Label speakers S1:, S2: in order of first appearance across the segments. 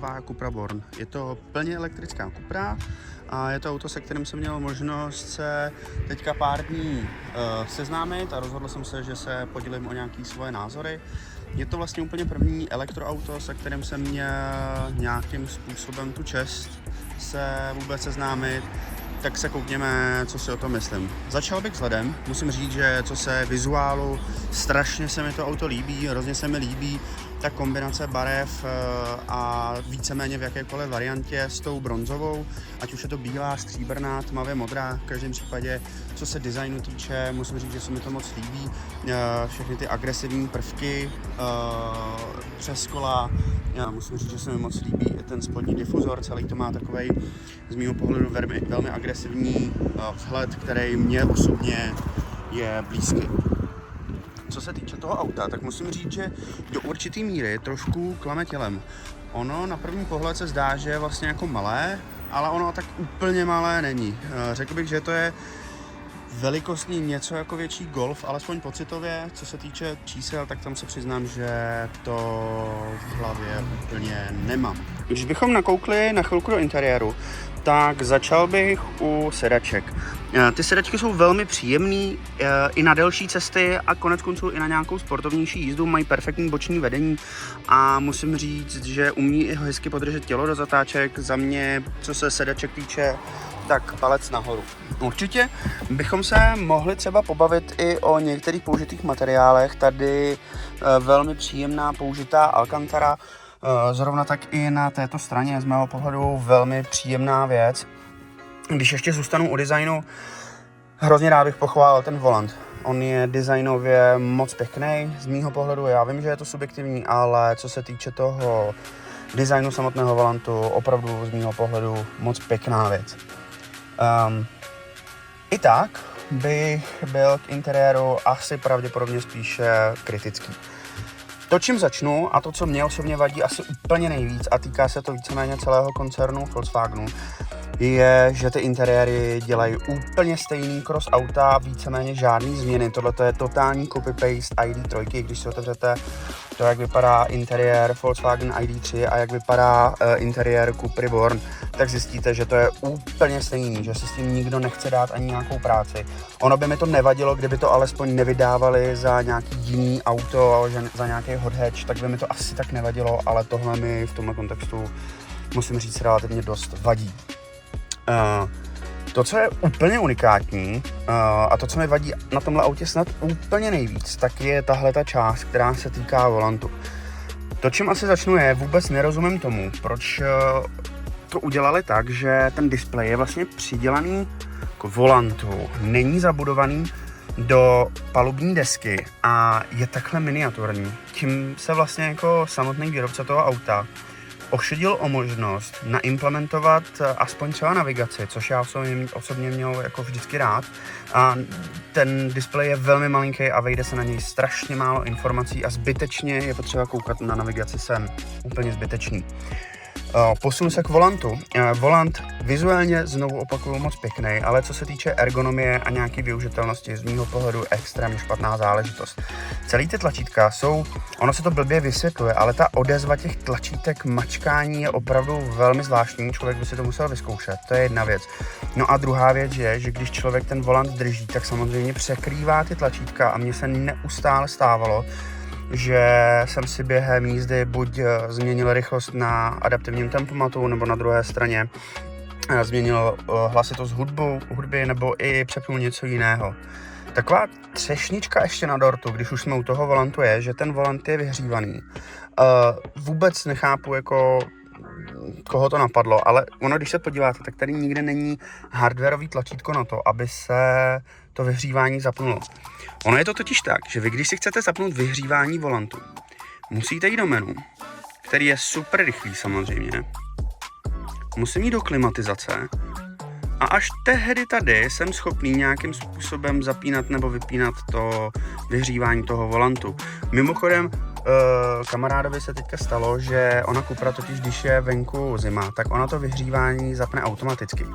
S1: nová Cupra Born. Je to plně elektrická Cupra a je to auto, se kterým jsem měl možnost se teďka pár dní seznámit a rozhodl jsem se, že se podělím o nějaké svoje názory. Je to vlastně úplně první elektroauto, se kterým jsem měl nějakým způsobem tu čest se vůbec seznámit, tak se koukněme, co si o tom myslím. Začal bych vzhledem, musím říct, že co se vizuálu, strašně se mi to auto líbí, hrozně se mi líbí ta kombinace barev a víceméně v jakékoliv variantě s tou bronzovou, ať už je to bílá, stříbrná, tmavě modrá, v každém případě, co se designu týče, musím říct, že se mi to moc líbí, všechny ty agresivní prvky přes kola, musím říct, že se mi moc líbí i ten spodní difuzor, celý to má takovej z mého pohledu velmi agresivní vzhled, který mě osobně je blízký. Co se týče toho auta, tak musím říct, že do určitý míry trošku klame tělem. Ono na první pohled se zdá, že je vlastně jako malé, ale ono tak úplně malé není. Řekl bych, že to je velikostní něco jako větší Golf, alespoň pocitově. Co se týče čísel, tak tam se přiznám, že to v hlavě úplně nemám. Když bychom nakoukli na chvilku do interiéru, tak začal bych u sedaček. Ty sedačky jsou velmi příjemný i na delší cesty a konec konců i na nějakou sportovnější jízdu, mají perfektní boční vedení a musím říct, že umí i hezky podržet tělo do zatáček. Za mě, co se sedaček týče, tak palec nahoru. Určitě bychom se mohli třeba pobavit i o některých použitých materiálech. Tady velmi příjemná použitá alcantara, zrovna tak i na této straně z mého pohledu velmi příjemná věc. Když ještě zůstanu u designu, hrozně rád bych pochválil ten volant. On je designově moc pěkný, z mýho pohledu, já vím, že je to subjektivní, ale co se týče toho designu samotného volantu, opravdu z mýho pohledu moc pěkná věc. I tak bych byl k interiéru asi pravděpodobně spíše kritický. To, čím začnu, a to, co mě osobně vadí asi úplně nejvíc, a týká se to víceméně celého koncernu Volkswagenu, je, že ty interiéry dělají úplně stejný cross auta, víceméně žádný změny. Tohle je totální copy-paste ID3, když si otevřete to, jak vypadá interiér Volkswagen ID3 a jak vypadá interiér Cupry Born, tak zjistíte, že to je úplně stejný, že si s tím nikdo nechce dát ani nějakou práci. Ono by mi to nevadilo, kdyby to alespoň nevydávali za nějaký jiný auto, za nějaký hot hatch, tak by mi to asi tak nevadilo, ale tohle mi v tomhle kontextu, musím říct, relativně dost vadí. To, co je úplně unikátní a to, co mi vadí na tomhle autě snad úplně nejvíc, tak je tahle ta část, která se týká volantu. To, čím asi začnu, je, vůbec nerozumím tomu, proč to udělali tak, že ten displej je vlastně přidělaný k volantu, není zabudovaný do palubní desky a je takhle miniaturní. Tím se vlastně jako samotný výrobce toho auta ošidil o možnost naimplementovat aspoň třeba navigaci, což já osobně měl jako vždycky rád. A ten displej je velmi malinký a vejde se na něj strašně málo informací a zbytečně je potřeba koukat na navigaci sem. Úplně zbytečný. Posunu se k volantu. Volant vizuálně znovu opakuju moc pěkný, ale co se týče ergonomie a nějaký využitelnosti, z mýho pohledu extrémně špatná záležitost. Celý ty tlačítka jsou, ono se to blbě vysvětluje, ale ta odezva těch tlačítek, mačkání je opravdu velmi zvláštní, člověk by si to musel vyzkoušet, to je jedna věc. No a druhá věc je, že když člověk ten volant drží, tak samozřejmě překrývá ty tlačítka a mně se neustále stávalo, že jsem si během jízdy buď změnil rychlost na adaptivním tempomatu, nebo na druhé straně změnil hlasitost hudby, nebo i přepnul něco jiného. Taková třešnička ještě na dortu, když už jsme u toho volantu, je, že ten volant je vyhřívaný. Vůbec nechápu, jako koho to napadlo, ale ono, když se podíváte, tak tady nikde není hardwareový tlačítko na to, aby se to vyhřívání zapnulo. Ono je to totiž tak, že vy, když si chcete zapnout vyhřívání volantu, musíte jít do menu, který je super rychlý samozřejmě, musím jít do klimatizace a až tehdy tady jsem schopný nějakým způsobem zapínat nebo vypínat to vyhřívání toho volantu. Mimochodem, kamarádovi se teďka stalo, že ona Cupra totiž, když je venku zima, tak ona to vyhřívání zapne automaticky.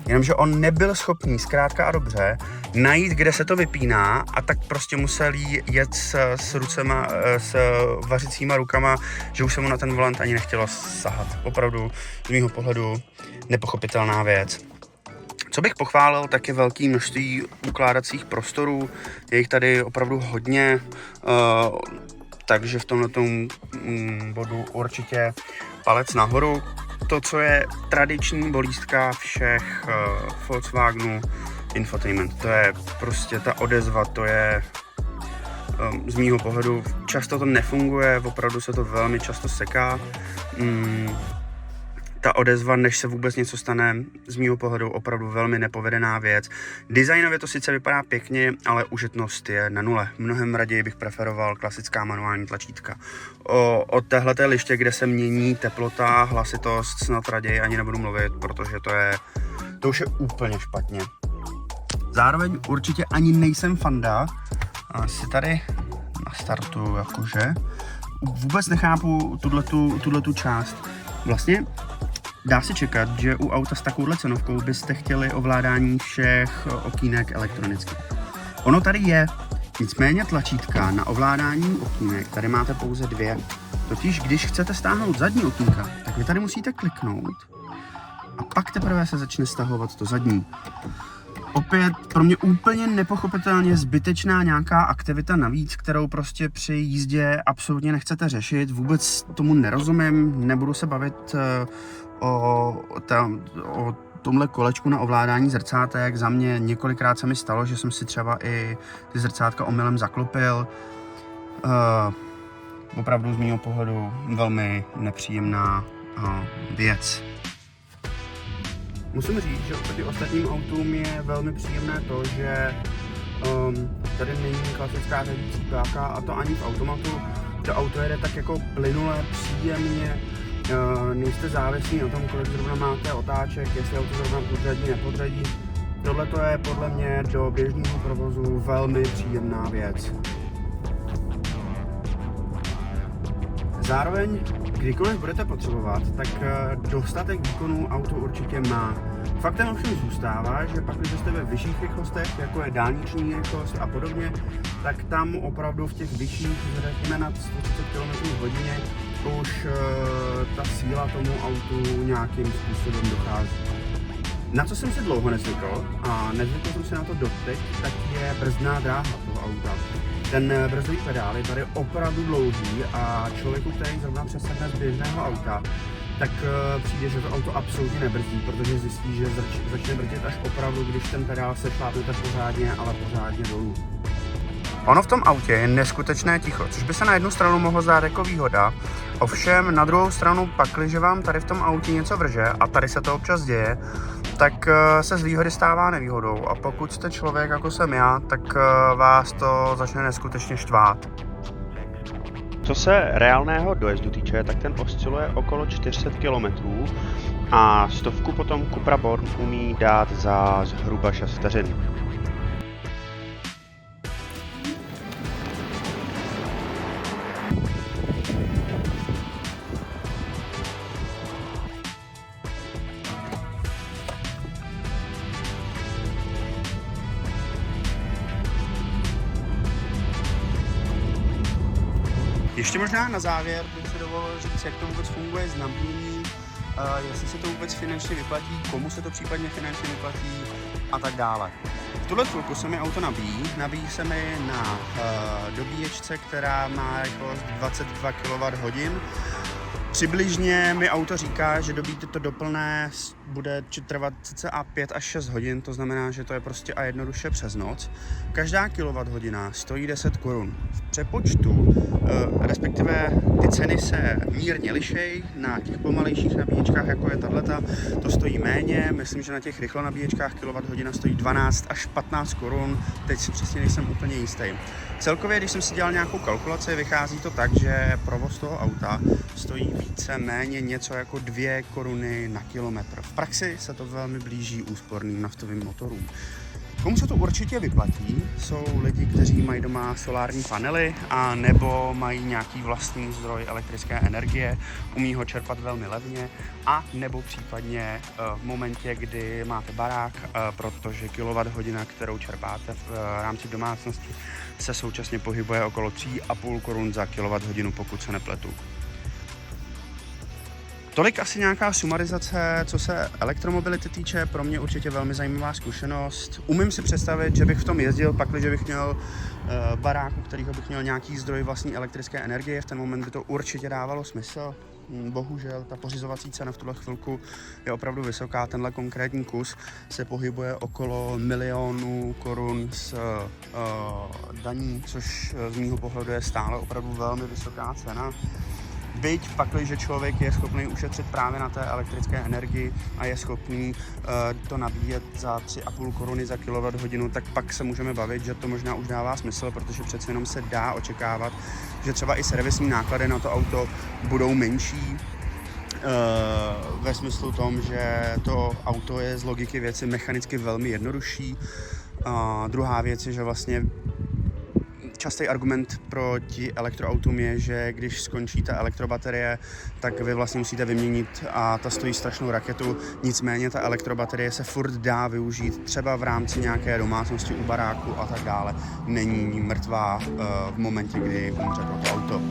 S1: Jenomže on nebyl schopný zkrátka a dobře najít, kde se to vypíná, a tak prostě musel jet s rucema, s vařicíma rukama, že už se mu na ten volant ani nechtělo sahat. Opravdu z mýho pohledu nepochopitelná věc. Co bych pochválil, tak je velké množství ukládacích prostorů, je jich tady opravdu hodně, takže v tomhletom bodu určitě palec nahoru. To, co je tradiční bolístka všech Volkswagenů, infotainment, to je prostě ta odezva, to je z mýho pohledu, často to nefunguje, opravdu se to velmi často seká. Ta odezva, než se vůbec něco stane, z mýho pohledu opravdu velmi nepovedená věc. Designově to sice vypadá pěkně, ale užitnost je na nule. Mnohem raději bych preferoval klasická manuální tlačítka. O téhleté liště, kde se mění teplota, hlasitost, snad raději ani nebudu mluvit, protože to už je úplně špatně. Zároveň určitě ani nejsem fanda, si tady nastartuju jakože. Vůbec nechápu tuhletu část. Vlastně dá se čekat, že u auta s takovouhle cenovkou byste chtěli ovládání všech okýnek elektronicky. Ono tady je, nicméně tlačítka na ovládání okýnek tady máte pouze 2. Totiž když chcete stáhnout zadní okýnka, tak vy tady musíte kliknout a pak teprve se začne stahovat to zadní. Opět pro mě úplně nepochopitelně zbytečná nějaká aktivita navíc, kterou prostě při jízdě absolutně nechcete řešit. Vůbec tomu nerozumím, nebudu se bavit o tomhle kolečku na ovládání zrcátek. Za mě několikrát se mi stalo, že jsem si třeba i ty zrcátka omylem zaklopil. Opravdu z mého pohledu velmi nepříjemná věc. Musím říct, že oproti ostatním autům je velmi příjemné to, že tady není klasická řadící páka, a to ani v automatu. To auto jede tak jako plynule, příjemně, nejste závislí na tom, kolik zrovna máte otáček, jestli auto zrovna podřadí, nepodřadí. Tohle to je podle mě do běžného provozu velmi příjemná věc. Zároveň, kdykoliv budete potřebovat, tak dostatek výkonů auto určitě má. Faktem ovšem zůstává, že pak, když jste ve vyšších rychlostech, jako je dálniční rychlost a podobně, tak tam opravdu v těch vyšších, řekněme nad 130 km/h, už ta síla tomu autu nějakým způsobem dochází. Na co jsem si dlouho nezvykl, a nezvykl jsem si na to doteď, tak je brzdná dráha toho auta. Ten brzdový pedál je tady opravdu dlouhý a člověku, který zrovna přesedne z běžného auta, tak přijde, že to auto absolutně nebrzdí, protože zjistí, že začne brzdit až opravdu, když ten pedál se šlápnete pořádně, ale pořádně dolů. Ono v tom autě je neskutečné ticho, což by se na jednu stranu mohlo zdát jako výhoda, ovšem na druhou stranu pakliže vám tady v tom autě něco vrže, a tady se to občas děje, tak se z výhody stává nevýhodou, a pokud jste člověk jako jsem já, tak vás to začne neskutečně štvát.
S2: Co se reálného dojezdu týče, tak ten osciluje okolo 400 km a 100 potom Cupra Born umí dát za zhruba 6 vteřin.
S1: Ještě možná na závěr bych si dovolil říct, jak to vůbec funguje s nabíjením, jestli se to vůbec finančně vyplatí, komu se to případně finančně vyplatí a tak dále. V tuhle chvilku se mi auto nabíjí se mi na dobíječce, která má rychlost 22 kWh. Přibližně mi auto říká, že dobít to do plné bude trvat cca 5 až 6 hodin, to znamená, že to je prostě a jednoduše přes noc. Každá kilowatthodina stojí 10 korun. V přepočtu, respektive ty ceny se mírně lišej, na těch pomalejších nabíječkách, jako je tahleta, to stojí méně, myslím, že na těch rychlonabíječkách kilowatthodina stojí 12 až 15 korun, teď si přesně nejsem úplně jistý. Celkově, když jsem si dělal nějakou kalkulaci, vychází to tak, že provoz toho auta stojí více méně něco jako 2 koruny na kilometr. V praxi se to velmi blíží úsporným naftovým motorům. Komu se to určitě vyplatí, jsou lidi, kteří mají doma solární panely a nebo mají nějaký vlastní zdroj elektrické energie, umí ho čerpat velmi levně a nebo případně v momentě, kdy máte barák, protože kilowatthodina, kterou čerpáte v rámci domácnosti, se současně pohybuje okolo 3,5 korun za kilowatthodinu, pokud se nepletu. Tolik asi nějaká sumarizace, co se elektromobility týče, pro mě určitě velmi zajímavá zkušenost. Umím si představit, že bych v tom jezdil, pakliže bych měl barák, u kterého bych měl nějaký zdroj vlastní elektrické energie, v ten moment by to určitě dávalo smysl. Bohužel ta pořizovací cena v tuhle chvilku je opravdu vysoká, tenhle konkrétní kus se pohybuje okolo 1 milionu korun z daní, což z mýho pohledu je stále opravdu velmi vysoká cena. Byť pakliže člověk je schopný ušetřit právě na té elektrické energii a je schopný to nabíjet za 3,5 koruny za kilowatthodinu, tak pak se můžeme bavit, že to možná už dává smysl, protože přece jenom se dá očekávat, že třeba i servisní náklady na to auto budou menší, ve smyslu tom, že to auto je z logiky věci mechanicky velmi jednodušší. Druhá věc je, že vlastně častý argument proti elektroautům je, že když skončí ta elektrobaterie, tak vy vlastně musíte vyměnit a ta stojí strašnou raketu. Nicméně ta elektrobaterie se furt dá využít třeba v rámci nějaké domácnosti u baráku a tak dále. Není mrtvá v momentě, kdy umře toto auto.